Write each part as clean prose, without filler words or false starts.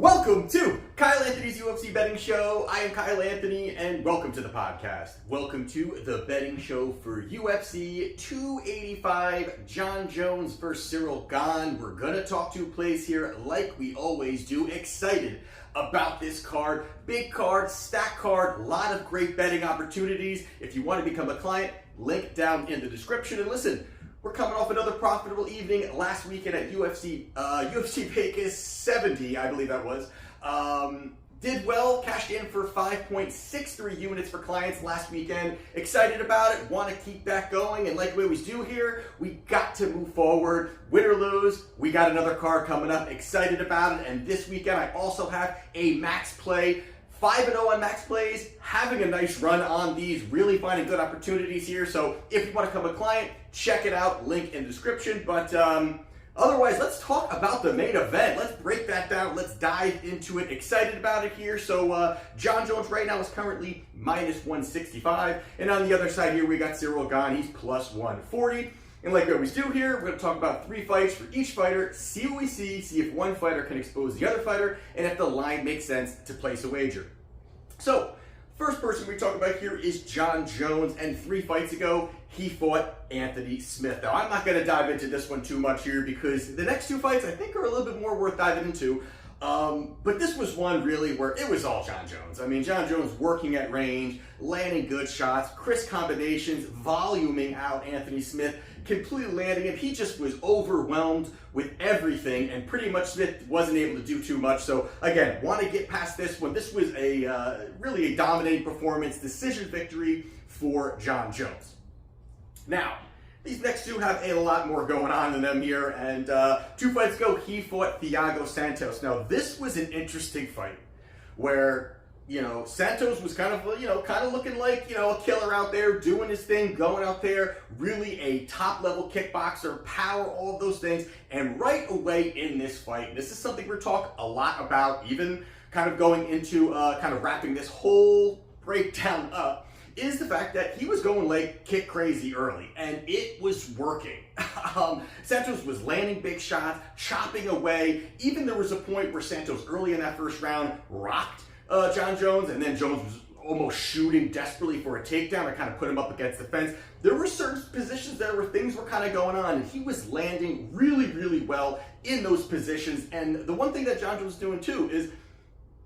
Welcome to Kyle Anthony's UFC Betting Show. I am Kyle Anthony, and welcome to the podcast. Welcome to the betting show for UFC 285, Jon Jones versus Ciryl Gane. We're going to talk two plays here like we always do. Excited about this card. Big card, stack card, a lot of great betting opportunities. If you want to become a client, link down in the description. And listen, we're coming off another profitable evening last weekend at UFC Vegas 70, I believe that was. Did well, cashed in for 5.63 units for clients last weekend. Excited about it, want to keep that going, and like we always do here, we got to move forward. Win or lose, we got another card coming up. Excited about it, and this weekend I also have a max play. 5-0 on max plays, having a nice run on these, really finding good opportunities here. So if you want to become a client, check it out, link in the description. But otherwise, let's talk about the main event. Let's break that down. Let's dive into it. Excited about it here. So Jon Jones right now is currently minus 165. And on the other side here, we got Ciryl Gane. He's plus 140. And like we always do here, we're going to talk about 3 fights for each fighter, see what we see if one fighter can expose the other fighter, and if the line makes sense to place a wager. So, first person we talk about here is Jon Jones, and 3 fights ago, he fought Anthony Smith. Now, I'm not going to dive into this one too much here because the next 2 fights I think are a little bit more worth diving into. But this was one really where it was all Jon Jones. I mean, Jon Jones working at range, landing good shots, crisp combinations, voluming out Anthony Smith, completely landing him. He just was overwhelmed with everything, and pretty much Smith wasn't able to do too much. So again, want to get past this one. This was a really a dominating performance, decision victory for Jon Jones. Now, these next 2 have a lot more going on in them here, and 2 fights ago, he fought Thiago Santos. Now, this was an interesting fight where, Santos was kind of looking like, a killer out there, doing his thing, going out there, really a top-level kickboxer, power, all of those things, and right away in this fight, this is something we're talking a lot about, even kind of going into kind of wrapping this whole breakdown up, is the fact that he was going leg kick crazy early, and it was working. Santos was landing big shots, chopping away. Even there was a point where Santos early in that first round rocked Jon Jones, and then Jones was almost shooting desperately for a takedown to kind of put him up against the fence. There were certain positions there where things were kind of going on, and he was landing really, really well in those positions. And the one thing that Jon Jones was doing too is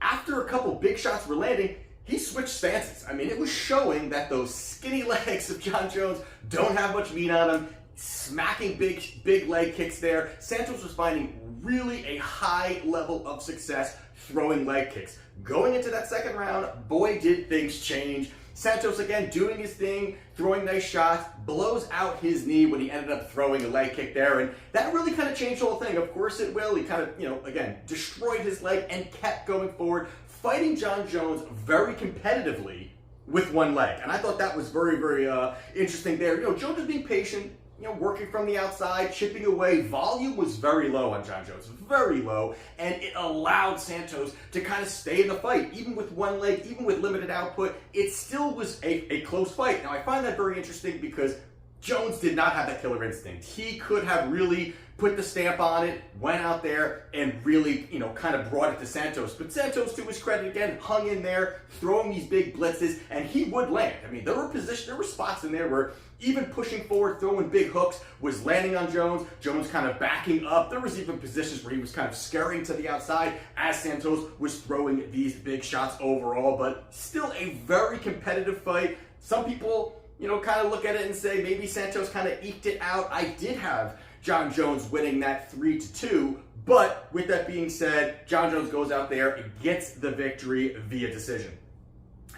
after a couple big shots were landing, he switched stances. I mean, it was showing that those skinny legs of Jon Jones don't have much meat on them, smacking big leg kicks there. Santos was finding really a high level of success throwing leg kicks. Going into that second round, boy, did things change. Santos, again, doing his thing, throwing nice shots, blows out his knee when he ended up throwing a leg kick there, and that really kind of changed the whole thing. Of course it will. He kind of, again, destroyed his leg and kept going forward, fighting Jon Jones very competitively with one leg. And I thought that was very, very interesting there. Jones was being patient, working from the outside, chipping away. Volume was very low on Jon Jones, very low, and it allowed Santos to kind of stay in the fight. Even with one leg, even with limited output, it still was a close fight. Now, I find that very interesting because Jones did not have that killer instinct. He could have really put the stamp on it, went out there, and really, kind of brought it to Santos. But Santos, to his credit, again, hung in there, throwing these big blitzes, and he would land. I mean, there were spots in there where even pushing forward, throwing big hooks, was landing on Jones. Jones kind of backing up. There was even positions where he was kind of scurrying to the outside as Santos was throwing these big shots overall. But still a very competitive fight. Some people, kind of look at it and say maybe Santos kind of eked it out. I did have Jon Jones winning that 3-2, but with that being said, Jon Jones goes out there and gets the victory via decision.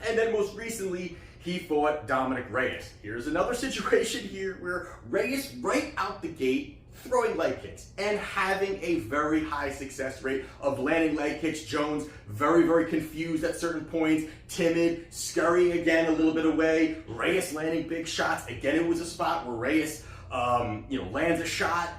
And then most recently, he fought Dominic Reyes. Here's another situation here where Reyes, right out the gate, throwing leg kicks and having a very high success rate of landing leg kicks. Jones very, very confused at certain points, timid, scurrying again a little bit away. Reyes landing big shots. Again, it was a spot where Reyes, lands a shot,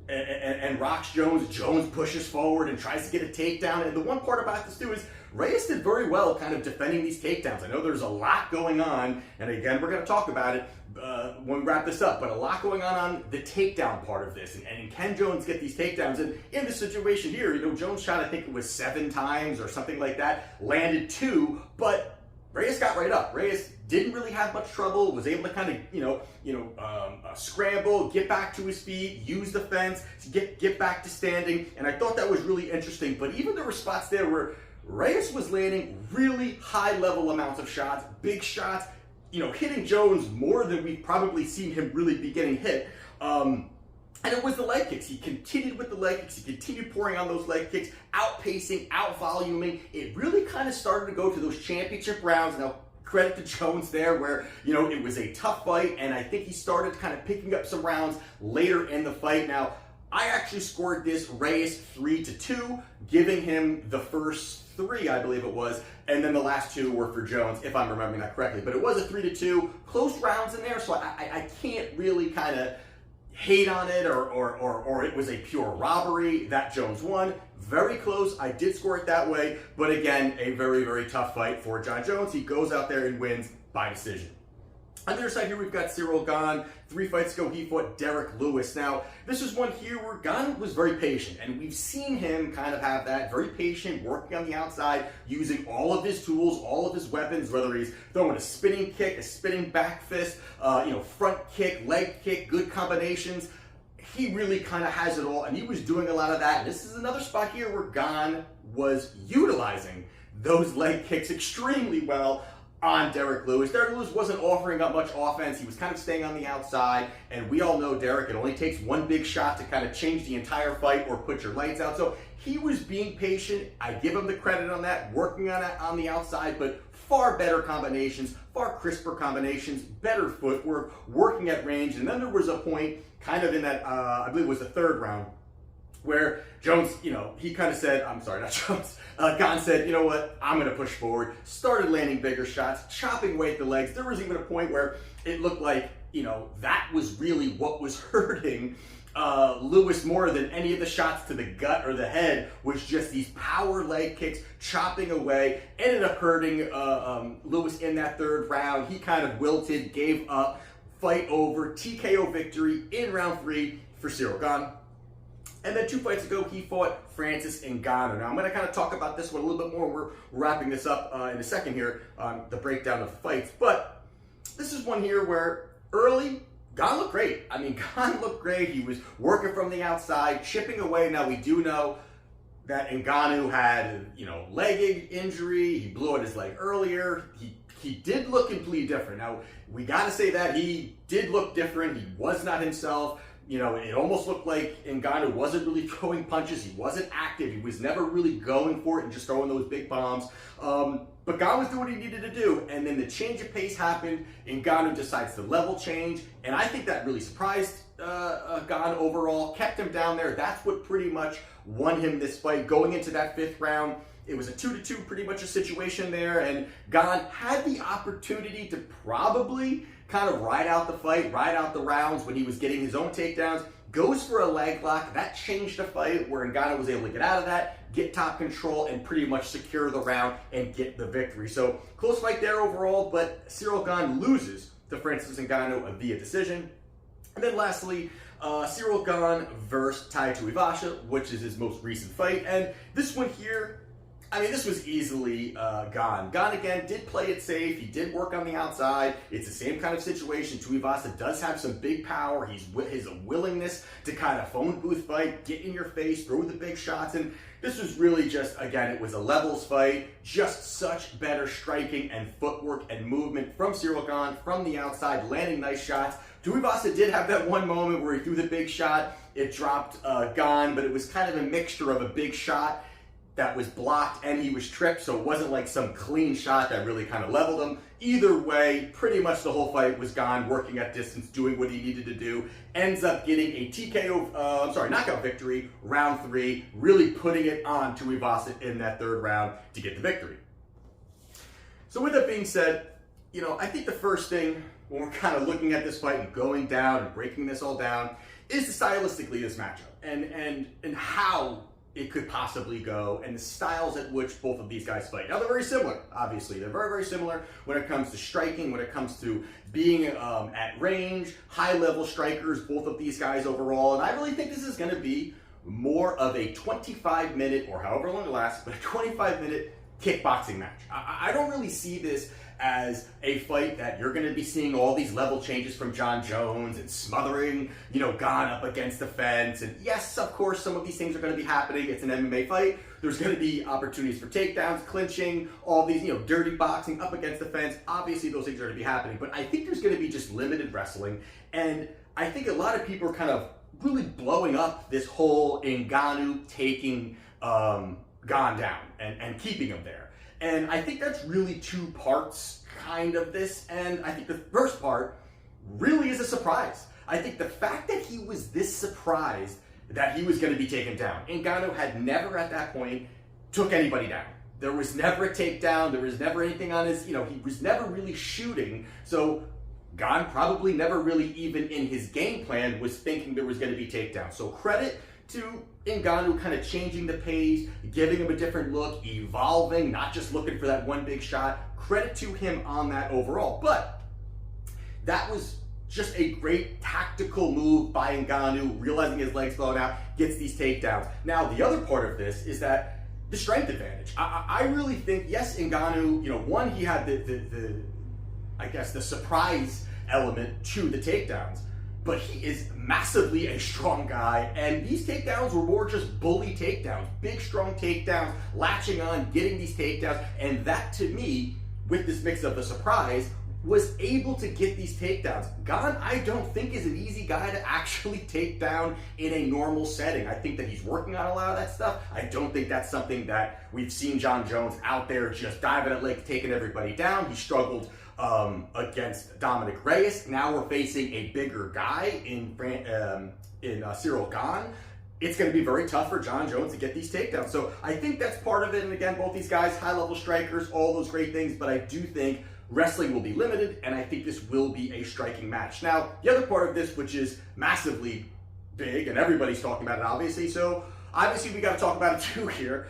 and rocks Jones. Jones pushes forward and tries to get a takedown. And the one part about this too is Reyes did very well kind of defending these takedowns. I know there's a lot going on, and again, we're going to talk about it when we wrap this up, but a lot going on the takedown part of this. And can Jones get these takedowns? And in this situation here, you know, Jones shot, I think it was 7 times or something like that, landed 2, but Reyes got right up. Reyes didn't really have much trouble, was able to kind of, scramble, get back to his feet, use the fence, get back to standing, and I thought that was really interesting. But even there were spots there where Reyes was landing really high-level amounts of shots, big shots, you know, hitting Jones more than we've probably seen him really be getting hit. And it was the leg kicks. He continued with the leg kicks. He continued pouring on those leg kicks, outpacing, out-voluming. It really kind of started to go to those championship rounds. Now, credit to Jones there where, you know, it was a tough fight, and I think he started kind of picking up some rounds later in the fight. Now, I actually scored this Reyes 3-2, giving him the first 3, I believe it was, and then the last 2 were for Jones, if I'm remembering that correctly. But it was a 3-2, close rounds in there, so I can't really kind of hate on it or it was a pure robbery that Jones won. Very close. I did score it that way, but again, a very, very tough fight for Jon Jones. He goes out there and wins by decision. On the other side here, we've got Ciryl Gane. 3 fights ago, he fought Derek Lewis. Now, this is one here where Gane was very patient, and we've seen him kind of have that, very patient, working on the outside, using all of his tools, all of his weapons, whether he's throwing a spinning kick, a spinning back fist, front kick, leg kick, good combinations. He really kind of has it all, and he was doing a lot of that. And this is another spot here where Gane was utilizing those leg kicks extremely well on Derek Lewis. Derek Lewis wasn't offering up much offense. He was kind of staying on the outside, and we all know Derek, it only takes one big shot to kind of change the entire fight or put your lights out. So he was being patient. I give him the credit on that, working on it on the outside, but far better combinations, far crisper combinations, better footwork, working at range. And then there was a point kind of in that, I believe it was the 3rd round, where Jones, you know, he kind of said, I'm sorry, not Jones, Gane said, you know what, I'm going to push forward, started landing bigger shots, chopping away at the legs. There was even a point where it looked like, you know, that was really what was hurting Lewis more than any of the shots to the gut or the head, was just these power leg kicks, chopping away, ended up hurting Lewis in that 3rd round. He kind of wilted, gave up, fight over, TKO victory in round 3 for Ciryl Gane. And then 2 fights ago, he fought Francis Ngannou. Now, I'm going to kind of talk about this one a little bit more. We're wrapping this up in a second here on the breakdown of fights. But this is one here where early, Gane looked great. I mean, Gane looked great. He was working from the outside, chipping away. Now, we do know that Ngannou had, you know, leg injury. He blew out his leg earlier. He did look completely different. Now, we got to say that he did look different. He was not himself. You know, it almost looked like Ngannou wasn't really throwing punches. He wasn't active. He was never really going for it and just throwing those big bombs. But Gane was doing what he needed to do. And then the change of pace happened, and Ngannou decides to level change. And I think that really surprised Gane overall, kept him down there. That's what pretty much won him this fight. Going into that 5th round, it was a 2-2, pretty much a situation there. And Gane had the opportunity to probably kind of ride out the fight, ride out the rounds when he was getting his own takedowns, goes for a leg lock. That changed the fight where Ngannou was able to get out of that, get top control, and pretty much secure the round and get the victory. So close fight there overall, but Ciryl Gane loses to Francis Ngannou via decision. And then lastly, Ciryl Gane versus Tai Tuivasa, which is his most recent fight. And this one here, I mean, this was easily Gane. Gane, again, did play it safe. He did work on the outside. It's the same kind of situation. Tuivasa does have some big power. His willingness to kind of phone booth fight, get in your face, throw the big shots. And this was really just, again, it was a levels fight. Just such better striking and footwork and movement from Ciryl Gane from the outside, landing nice shots. Tuivasa did have that one moment where he threw the big shot. It dropped Gane, but it was kind of a mixture of a big shot that was blocked and he was tripped, so it wasn't like some clean shot that really kind of leveled him. Either way, pretty much the whole fight was Gane working at distance, doing what he needed to do. Ends up getting a knockout victory, round 3, really putting it on Tuivasa in that 3rd round to get the victory. So with that being said, you know, I think the first thing when we're kind of looking at this fight and going down and breaking this all down is stylistically this matchup and how it could possibly go, and the styles at which both of these guys fight. Now, they're very similar, obviously. They're very, very similar when it comes to striking, when it comes to being at range, high-level strikers, both of these guys overall. And I really think this is going to be more of a 25-minute, or however long it lasts, but a 25-minute kickboxing match. I don't really see this as a fight that you're going to be seeing all these level changes from Jon Jones and smothering, Gane up against the fence. And yes, of course, some of these things are going to be happening. It's an MMA fight. There's going to be opportunities for takedowns, clinching, all these, dirty boxing up against the fence. Obviously, those things are going to be happening. But I think there's going to be just limited wrestling. And I think a lot of people are kind of really blowing up this whole Ngannou taking Gane down and keeping him there. And I think that's really two parts kind of this. And I think the first part really is a surprise. I think the fact that he was this surprised that he was going to be taken down. Ngannou had never at that point took anybody down. There was never a takedown. There was never anything on his, he was never really shooting. So Gane probably never really even in his game plan was thinking there was going to be takedowns. So credit to Ngannou kind of changing the pace, giving him a different look, evolving, not just looking for that one big shot. Credit to him on that overall. But that was just a great tactical move by Ngannou, realizing his legs blown out, gets these takedowns. Now, the other part of this is that the strength advantage. I really think, yes, Ngannou, one, he had the surprise element to the takedowns. But he is massively a strong guy, and these takedowns were more just bully takedowns, big, strong takedowns, latching on, getting these takedowns, and that, to me, with this mix of the surprise, was able to get these takedowns. Gane, I don't think, is an easy guy to actually take down in a normal setting. I think that he's working on a lot of that stuff. I don't think that's something that we've seen Jon Jones out there just diving at legs, taking everybody down. He struggled against Dominic Reyes. Now we're facing a bigger guy in Ciryl Gane. It's going to be very tough for Jon Jones to get these takedowns. So I think that's part of it. And again, both these guys, high-level strikers, all those great things. But I do think wrestling will be limited, and I think this will be a striking match. Now, the other part of this, which is massively big, and everybody's talking about it, obviously. So obviously we got to talk about it too here.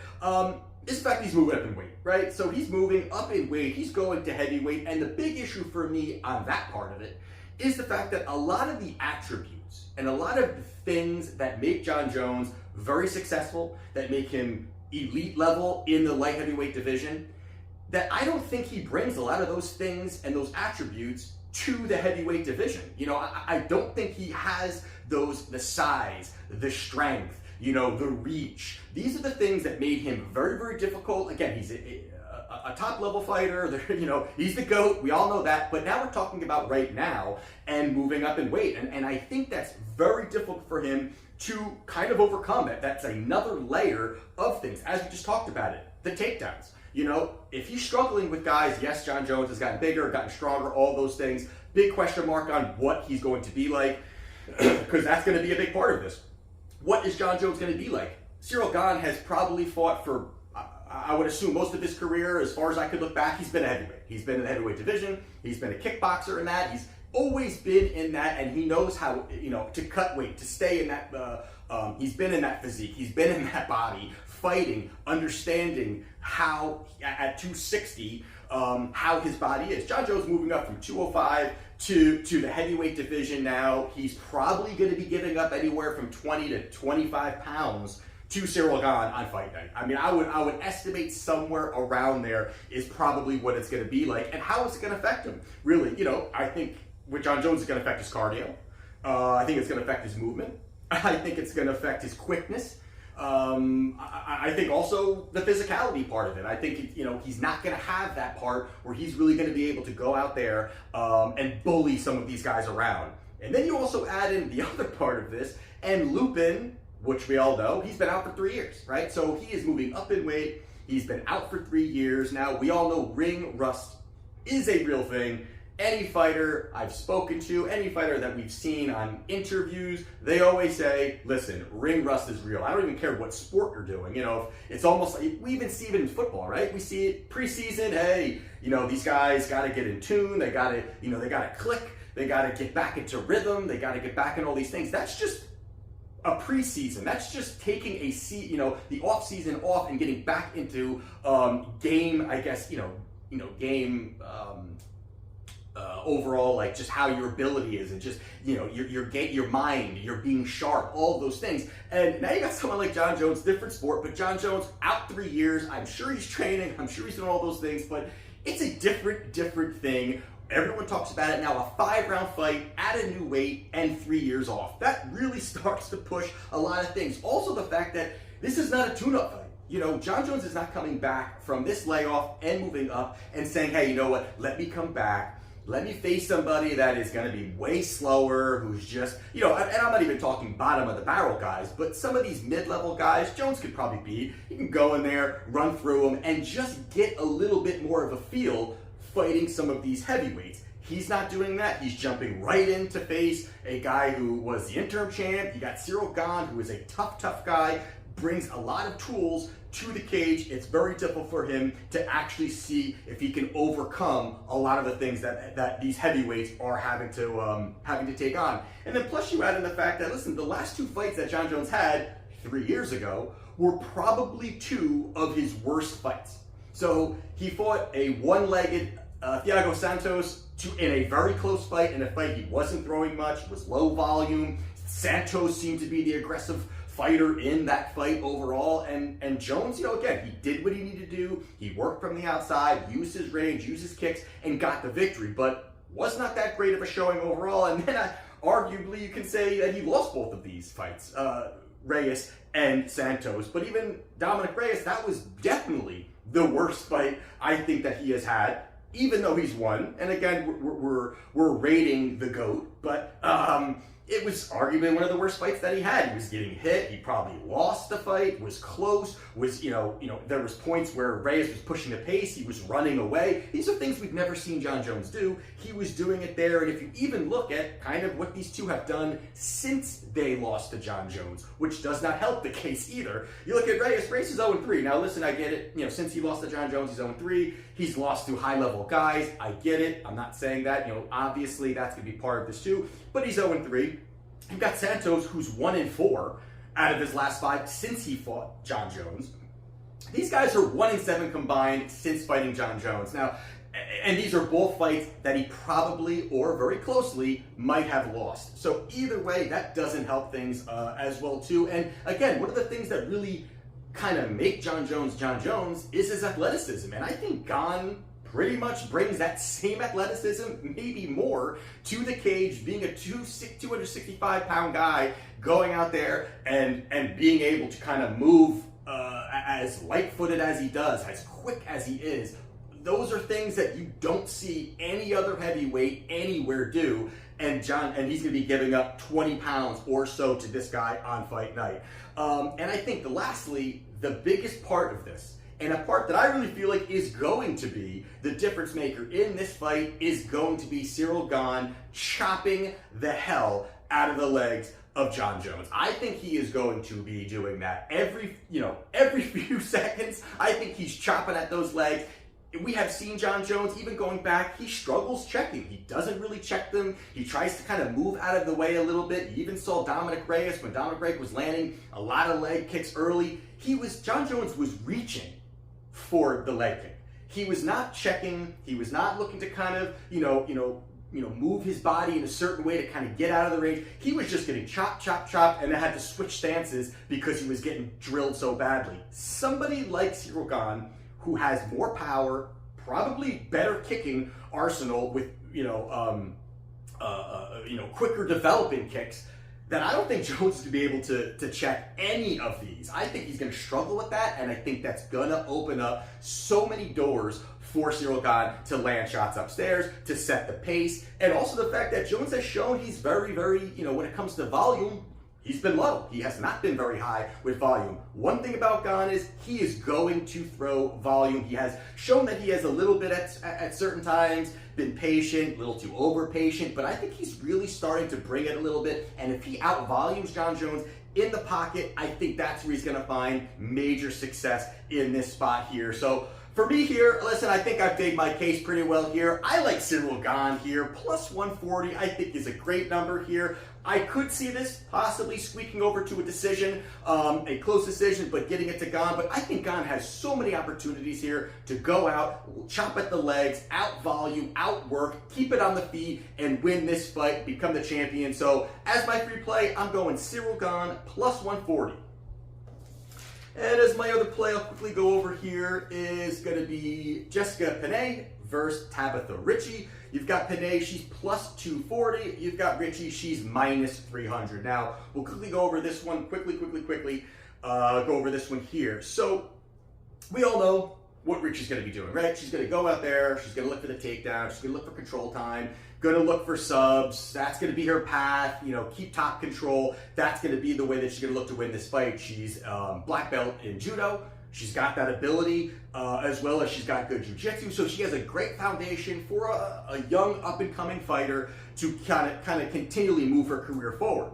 Is the fact he's moving up in weight, right? So he's moving up in weight, he's going to heavyweight, and the big issue for me on that part of it is the fact that a lot of the attributes and a lot of the things that make Jon Jones very successful, that make him elite level in the light heavyweight division, that I don't think he brings a lot of those things and those attributes to the heavyweight division. I don't think he has the size, the strength, the reach. These are the things that made him very, very difficult. Again, he's a top-level fighter. He's the GOAT. We all know that. But now we're talking about right now and moving up in weight. And I think that's very difficult for him to kind of overcome. That's another layer of things. As we just talked about it, the takedowns. If he's struggling with guys, yes, Jon Jones has gotten bigger, gotten stronger, all those things. Big question mark on what he's going to be like, because that's going to be a big part of this. What is Jon Jones going to be like? Ciryl Gane has probably fought for, I would assume, most of his career. As far as I could look back, he's been a heavyweight. He's been in the heavyweight division. He's been a kickboxer in that. He's always been in that, and he knows how, to cut weight, to stay in that. He's been in that physique. He's been in that body, fighting, understanding how, at 260, how his body is. Jon Jones moving up from 205 to the heavyweight division now. He's probably going to be giving up anywhere from 20 to 25 pounds to Ciryl Gane on fight night. I mean, I would estimate somewhere around there is probably what it's going to be like. And how is it going to affect him? Really, I think with Jon Jones, it's going to affect his cardio. I think it's going to affect his movement. I think it's going to affect his quickness. I think also the physicality part of it. I think, he's not going to have that part where he's really going to be able to go out there and bully some of these guys around. And then you also add in the other part of this and loop in, which we all know, he's been out for 3 years, right? So he is moving up in weight. He's been out for 3 years now. We all know ring rust is a real thing. Any fighter I've spoken to, any fighter that we've seen on interviews, they always say, listen, ring rust is real. I don't even care what sport you're doing. It's almost like, we even see it in football, right? We see it preseason. Hey, these guys got to get in tune. They got to, they got to click. They got to get back into rhythm. They got to get back in all these things. That's just a preseason. That's just taking the off season off and getting back into game. I guess game. Overall, like just how your ability is, and just your mind, you're being sharp, all of those things. And now you got someone like Jon Jones, different sport, but Jon Jones out 3 years. I'm sure he's training. I'm sure he's doing all those things, but it's a different thing. Everyone talks about it now. A 5-round fight at a new weight and 3 years off. That really starts to push a lot of things. Also, the fact that this is not a tune-up fight. Jon Jones is not coming back from this layoff and moving up and saying, hey, you know what? Let me come back. Let me face somebody that is going to be way slower, who's just, and I'm not even talking bottom of the barrel guys, but some of these mid-level guys, Jones could probably beat. You can go in there, run through them, and just get a little bit more of a feel fighting some of these heavyweights. He's not doing that. He's jumping right in to face a guy who was the interim champ. You got Ciryl Gane, who is a tough guy, brings a lot of tools to the cage. It's very difficult for him to actually see if he can overcome a lot of the things that these heavyweights are having to take on. And then plus you add in the fact that, listen, the last 2 fights that Jon Jones had 3 years ago were probably 2 of his worst fights. So he fought a one-legged Thiago Santos in a very close fight, in a fight he wasn't throwing much, was low volume. Santos seemed to be the aggressive fighter in that fight overall, and Jones, again, he did what he needed to do. He worked from the outside, used his range, used his kicks, and got the victory, but was not that great of a showing overall. And then arguably you can say that he lost both of these fights, Reyes and Santos. But even Dominic Reyes, that was definitely the worst fight I think that he has had, even though he's won. And again, we're rating the GOAT, but it was arguably one of the worst fights that he had. He was getting hit. He probably lost the fight, was close, there was points where Reyes was pushing the pace. He was running away. These are things we've never seen Jon Jones do. He was doing it there. And if you even look at kind of what these two have done since they lost to Jon Jones, which does not help the case either. You look at Reyes. Reyes is 0-3. Now listen, I get it. Since he lost to Jon Jones, he's 0-3. He's lost to high-level guys. I get it. I'm not saying that. Obviously that's going to be part of this too. But he's 0-3. You've got Santos, who's 1-4 out of his last 5 since he fought Jon Jones. These guys are 1-7 combined since fighting Jon Jones. Now, and these are both fights that he probably, or very closely, might have lost. So either way, that doesn't help things as well too. And again, one of the things that really kind of make Jon Jones is his athleticism. And I think Gane pretty much brings that same athleticism, maybe more, to the cage, being a 265-pound guy, going out there and being able to kind of move as light-footed as he does, as quick as he is. Those are things that you don't see any other heavyweight anywhere do, and he's going to be giving up 20 pounds or so to this guy on fight night. And I think, lastly, the biggest part of this, and a part that I really feel like is going to be the difference maker in this fight, is going to be Ciryl Gane chopping the hell out of the legs of Jon Jones. I think he is going to be doing that every few seconds. I think he's chopping at those legs. We have seen Jon Jones, even going back, he struggles checking. He doesn't really check them. He tries to kind of move out of the way a little bit. You even saw Dominic Reyes, when Dominic Reyes was landing a lot of leg kicks early. Jon Jones was reaching for the leg kick. He was not checking. He was not looking to kind of, move his body in a certain way to kind of get out of the range. He was just getting chop, and then had to switch stances because he was getting drilled so badly. Somebody like Ciryl Gane, who has more power, probably better kicking arsenal with, quicker developing kicks, that I don't think Jones is going to be able to check any of these. I think he's going to struggle with that, and I think that's going to open up so many doors for Ciryl Gane to land shots upstairs, to set the pace, and also the fact that Jones has shown he's very, very, when it comes to volume, he's been low. He has not been very high with volume. One thing about Gane is he is going to throw volume. He has shown that he has a little bit at certain times, been patient, a little too over patient, but I think he's really starting to bring it a little bit. And if he out-volumes Jon Jones in the pocket, I think that's where he's going to find major success in this spot here. So For me here, listen, I think I've made my case pretty well here. I like Ciryl Gane here. Plus 140, I think, is a great number here. I could see this possibly squeaking over to a decision, a close decision, but getting it to Gane. But I think Gane has so many opportunities here to go out, chop at the legs, out volume, outwork, keep it on the feet, and win this fight, become the champion. So as my free play, I'm going Ciryl Gane plus 140. And as my other play, I'll quickly go over here, is going to be Jessica Penne versus Tabitha Ricci. You've got Penne, she's plus 240. You've got Ricci, she's minus 300. Now, we'll quickly go over this one, quickly, go over this one here. So, we all know what Ricci's going to be doing, right? She's going to go out there, she's going to look for the takedown, she's going to look for control time, going to look for subs. That's going to be her path, keep top control. That's going to be the way that she's going to look to win this fight. She's black belt in judo. She's got that ability, as well as she's got good jiu-jitsu. So she has a great foundation for a young up-and-coming fighter to kind of continually move her career forward.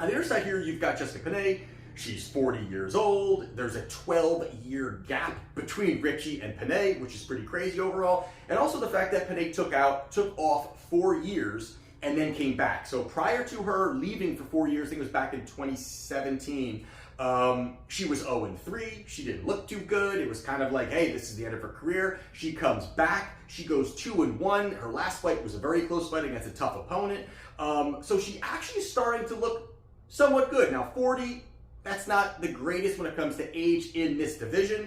On the other side here, you've got Jessica Penne. She's 40 years old. There's a 12-year gap between Ricci and Penne, which is pretty crazy overall. And also the fact that Penne took off 4 years and then came back. So prior to her leaving for 4 years, I think it was back in 2017, she was 0-3. She didn't look too good. It was kind of like, hey, this is the end of her career. She comes back. She goes 2-1. Her last fight was a very close fight against a tough opponent. So she actually is starting to look somewhat good. Now, 40, that's not the greatest when it comes to age in this division.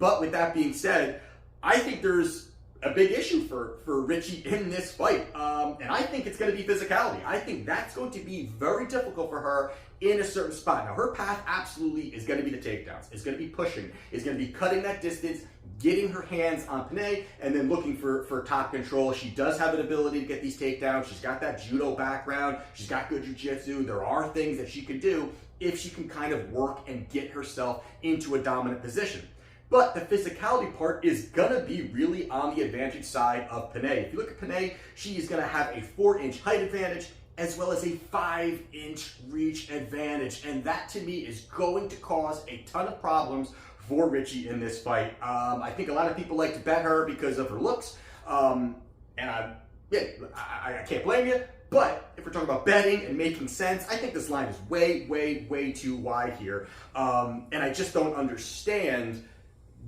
But with that being said, I think there's a big issue for Ricci in this fight. And I think it's going to be physicality. I think that's going to be very difficult for her in a certain spot. Now, her path absolutely is going to be the takedowns. It's going to be pushing. It's going to be cutting that distance, getting her hands on Penne, and then looking for top control. She does have an ability to get these takedowns. She's got that judo background. She's got good jiu-jitsu. There are things that she can do if she can kind of work and get herself into a dominant position. But the physicality part is going to be really on the advantage side of Penne. If you look at Penne, she is going to have a 4-inch height advantage as well as a 5-inch reach advantage. And that, to me, is going to cause a ton of problems for Ricci in this fight. I think a lot of people like to bet her because of her looks. And I can't blame you. But if we're talking about betting and making sense, I think this line is way too wide here. And I just don't understand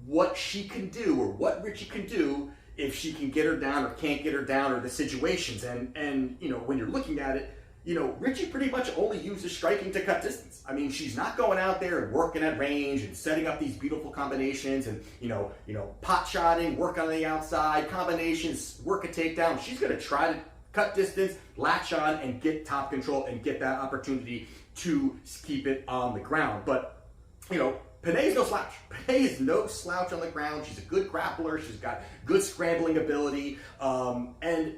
what she can do or what Ricci can do if she can get her down or can't get her down, or the situations. And when you're looking at it, Ricci pretty much only uses striking to cut distance. I mean, she's not going out there and working at range and setting up these beautiful combinations and, pot shotting, work on the outside, combinations, work a takedown. She's going to try to cut distance, latch on, and get top control and get that opportunity to keep it on the ground. But, Penne is no slouch. Penne is no slouch on the ground. She's a good grappler. She's got good scrambling ability. And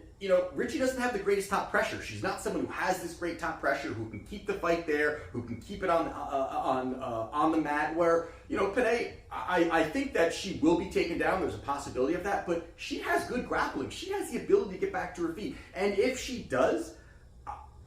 Ricci doesn't have the greatest top pressure. She's not someone who has this great top pressure, who can keep the fight there, who can keep it on the mat. Where Penne, I think that she will be taken down. There's a possibility of that, but she has good grappling. She has the ability to get back to her feet, and if she does,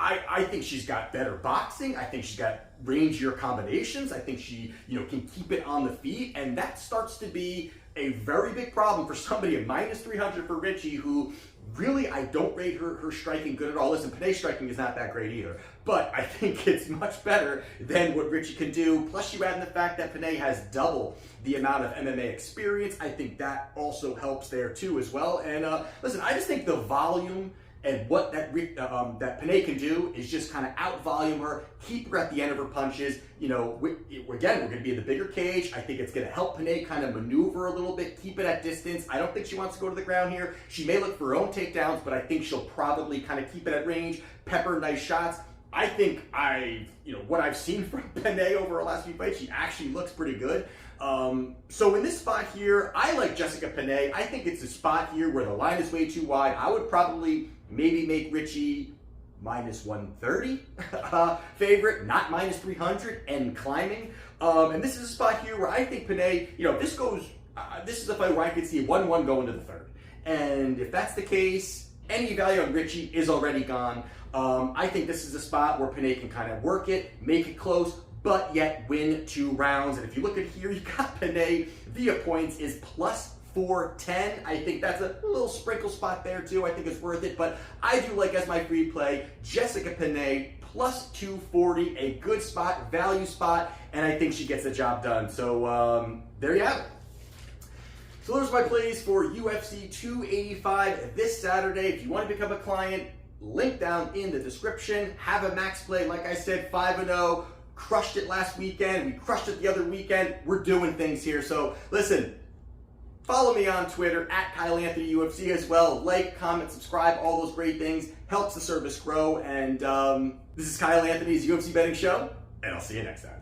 I think she's got better boxing. I think she's got rangier combinations. I think she, can keep it on the feet, and that starts to be a very big problem for somebody at minus 300 for Ricci, who really, I don't rate her striking good at all. Listen, Penne's striking is not that great either, but I think it's much better than what Ricci can do. Plus, you add in the fact that Penne has double the amount of MMA experience. I think that also helps there too as well. And listen, I just think the volume and what that Penne can do is just kind of out-volume her, keep her at the end of her punches. Again, we're going to be in the bigger cage. I think it's going to help Penne kind of maneuver a little bit, keep it at distance. I don't think she wants to go to the ground here. She may look for her own takedowns, but I think she'll probably kind of keep it at range, pepper nice shots. I think what I've seen from Penne over her last few fights, she actually looks pretty good. So in this spot here, I like Jessica Penne. I think it's a spot here where the line is way too wide. I would probably maybe make Ricci minus 130 favorite, not minus 300 and climbing. And this is a spot here where I think Penne, this is a fight where I could see a 1-1 going to the third. And if that's the case, any value on Ricci is already gone. I think this is a spot where Penne can kind of work it, make it close, but yet win 2 rounds. And if you look at here, you got Penne via points is plus 410. I think that's a little sprinkle spot there too. I think it's worth it, but I do like as my free play Jessica Panay plus 240, a good spot, value spot, and I think she gets the job done. So there you have it. So those are my plays for UFC 285 this Saturday. If you want to become a client, link down in the description. Have a max play. Like I said, 5-0. Crushed it last weekend. We crushed it the other weekend. We're doing things here. So listen, follow me on Twitter at Kyle Anthony UFC as well. Like, comment, subscribe, all those great things. Helps the service grow. And this is Kyle Anthony's UFC Betting Show, and I'll see you next time.